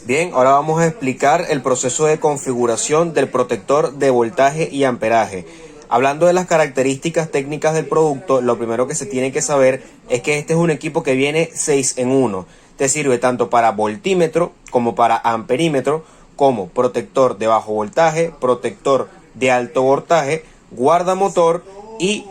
Bien, ahora vamos a explicar el proceso de configuración del protector de voltaje y amperaje. Hablando de las características técnicas del producto, lo primero que se tiene que saber es que este es un equipo que viene 6 en 1. Te sirve tanto para voltímetro como para amperímetro, como protector de bajo voltaje, protector de alto voltaje, guardamotor y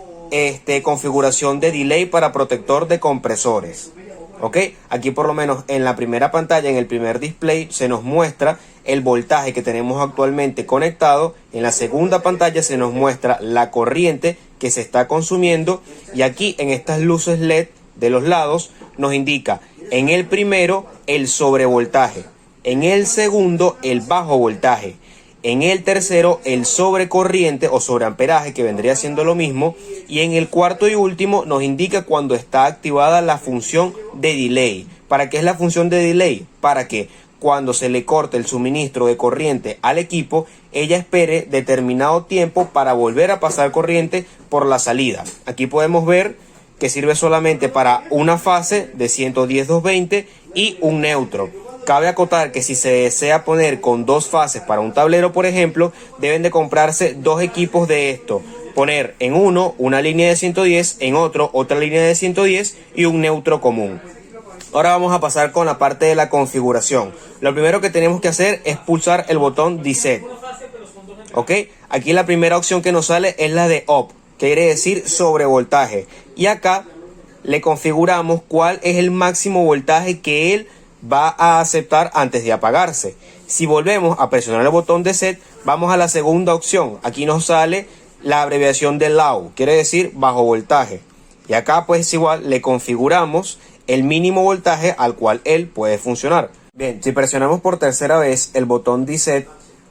configuración de delay para protector de compresores. ¿Ok? Aquí por lo menos en la primera pantalla, en el primer display, se nos muestra el voltaje que tenemos actualmente conectado. En la segunda pantalla se nos muestra la corriente que se está consumiendo. Y aquí en estas luces LED de los lados nos indica en el primero el sobrevoltaje, en el segundo el bajo voltaje, en el tercero el sobrecorriente o sobreamperaje, que vendría siendo lo mismo, y en el cuarto y último nos indica cuando está activada la función de delay. ¿Para qué es la función de delay? Para que cuando se le corte el suministro de corriente al equipo, ella espere determinado tiempo para volver a pasar corriente por la salida. Aquí podemos ver que sirve solamente para una fase de 110-220 y un neutro. Cabe acotar que si se desea poner con dos fases para un tablero, por ejemplo, deben de comprarse dos equipos de esto. Poner en uno una línea de 110, en otro otra línea de 110 y un neutro común. Ahora vamos a pasar con la parte de la configuración. Lo primero que tenemos que hacer es pulsar el botón Reset. ¿Ok? Aquí la primera opción que nos sale es la de Up, que quiere decir sobrevoltaje. Y acá le configuramos cuál es el máximo voltaje que él va a aceptar antes de apagarse. Si volvemos a presionar el botón de set, vamos a la segunda opción. Aquí nos sale la abreviación de Low, quiere decir bajo voltaje. Y acá pues igual le configuramos el mínimo voltaje al cual él puede funcionar. Bien, si presionamos por tercera vez el botón Reset,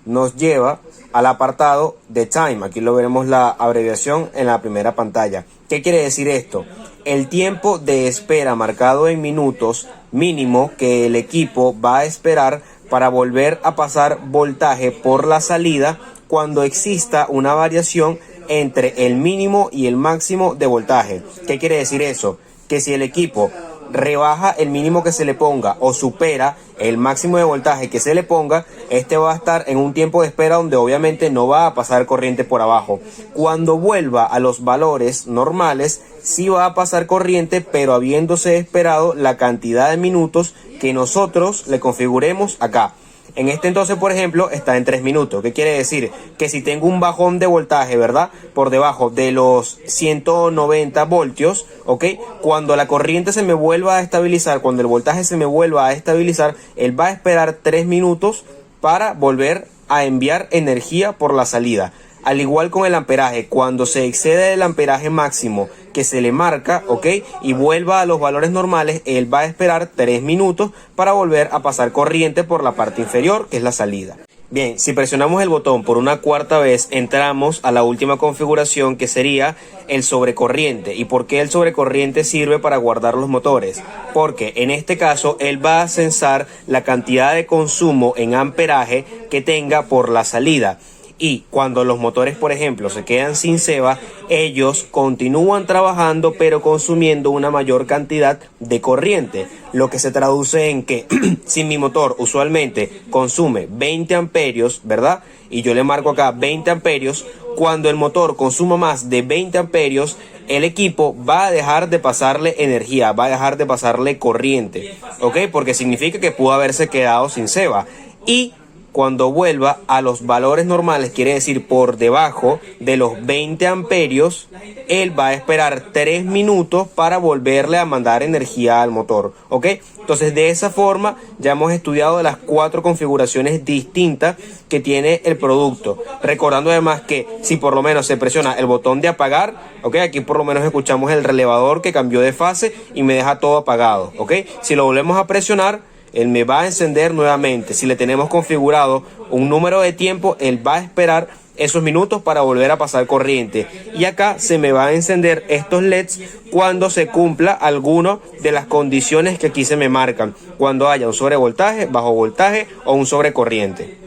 nos lleva al apartado de Time. Aquí lo veremos la abreviación en la primera pantalla. ¿Qué quiere decir esto? El tiempo de espera marcado en minutos mínimo que el equipo va a esperar para volver a pasar voltaje por la salida cuando exista una variación entre el mínimo y el máximo de voltaje. ¿Qué quiere decir eso? Que si el equipo rebaja el mínimo que se le ponga o supera el máximo de voltaje que se le ponga, este va a estar en un tiempo de espera donde obviamente no va a pasar corriente por abajo. Cuando vuelva a los valores normales, sí va a pasar corriente, pero habiéndose esperado la cantidad de minutos que nosotros le configuremos acá. En este entonces, por ejemplo, está en 3 minutos. ¿Qué quiere decir? Que si tengo un bajón de voltaje, ¿verdad? Por debajo de los 190 voltios, ¿ok? Cuando la corriente se me vuelva a estabilizar, cuando el voltaje se me vuelva a estabilizar, él va a esperar 3 minutos para volver a enviar energía por la salida. Al igual con el amperaje, cuando se excede el amperaje máximo que se le marca, ¿ok? Y vuelva a los valores normales, él va a esperar 3 minutos para volver a pasar corriente por la parte inferior, que es la salida. Bien, si presionamos el botón por una cuarta vez, entramos a la última configuración, que sería el sobrecorriente. ¿Y por qué el sobrecorriente sirve para guardar los motores? Porque en este caso él va a censar la cantidad de consumo en amperaje que tenga por la salida. Y cuando los motores, por ejemplo, se quedan sin ceba, ellos continúan trabajando pero consumiendo una mayor cantidad de corriente, lo que se traduce en que si mi motor usualmente consume 20 amperios, ¿verdad? Y yo le marco acá 20 amperios, cuando el motor consuma más de 20 amperios, el equipo va a dejar de pasarle energía, va a dejar de pasarle corriente, ¿ok? Porque significa que pudo haberse quedado sin ceba. Y cuando vuelva a los valores normales, quiere decir por debajo de los 20 amperios, él va a esperar 3 minutos para volverle a mandar energía al motor, ¿ok? Entonces de esa forma ya hemos estudiado las 4 configuraciones distintas que tiene el producto. Recordando además que si por lo menos se presiona el botón de apagar, ¿ok? Aquí por lo menos escuchamos el relevador que cambió de fase y me deja todo apagado, ¿ok? Si lo volvemos a presionar, él me va a encender nuevamente. Si le tenemos configurado un número de tiempo, él va a esperar esos minutos para volver a pasar corriente. Y acá se me va a encender estos LEDs cuando se cumpla alguna de las condiciones que aquí se me marcan. Cuando haya un sobrevoltaje, bajo voltaje o un sobrecorriente.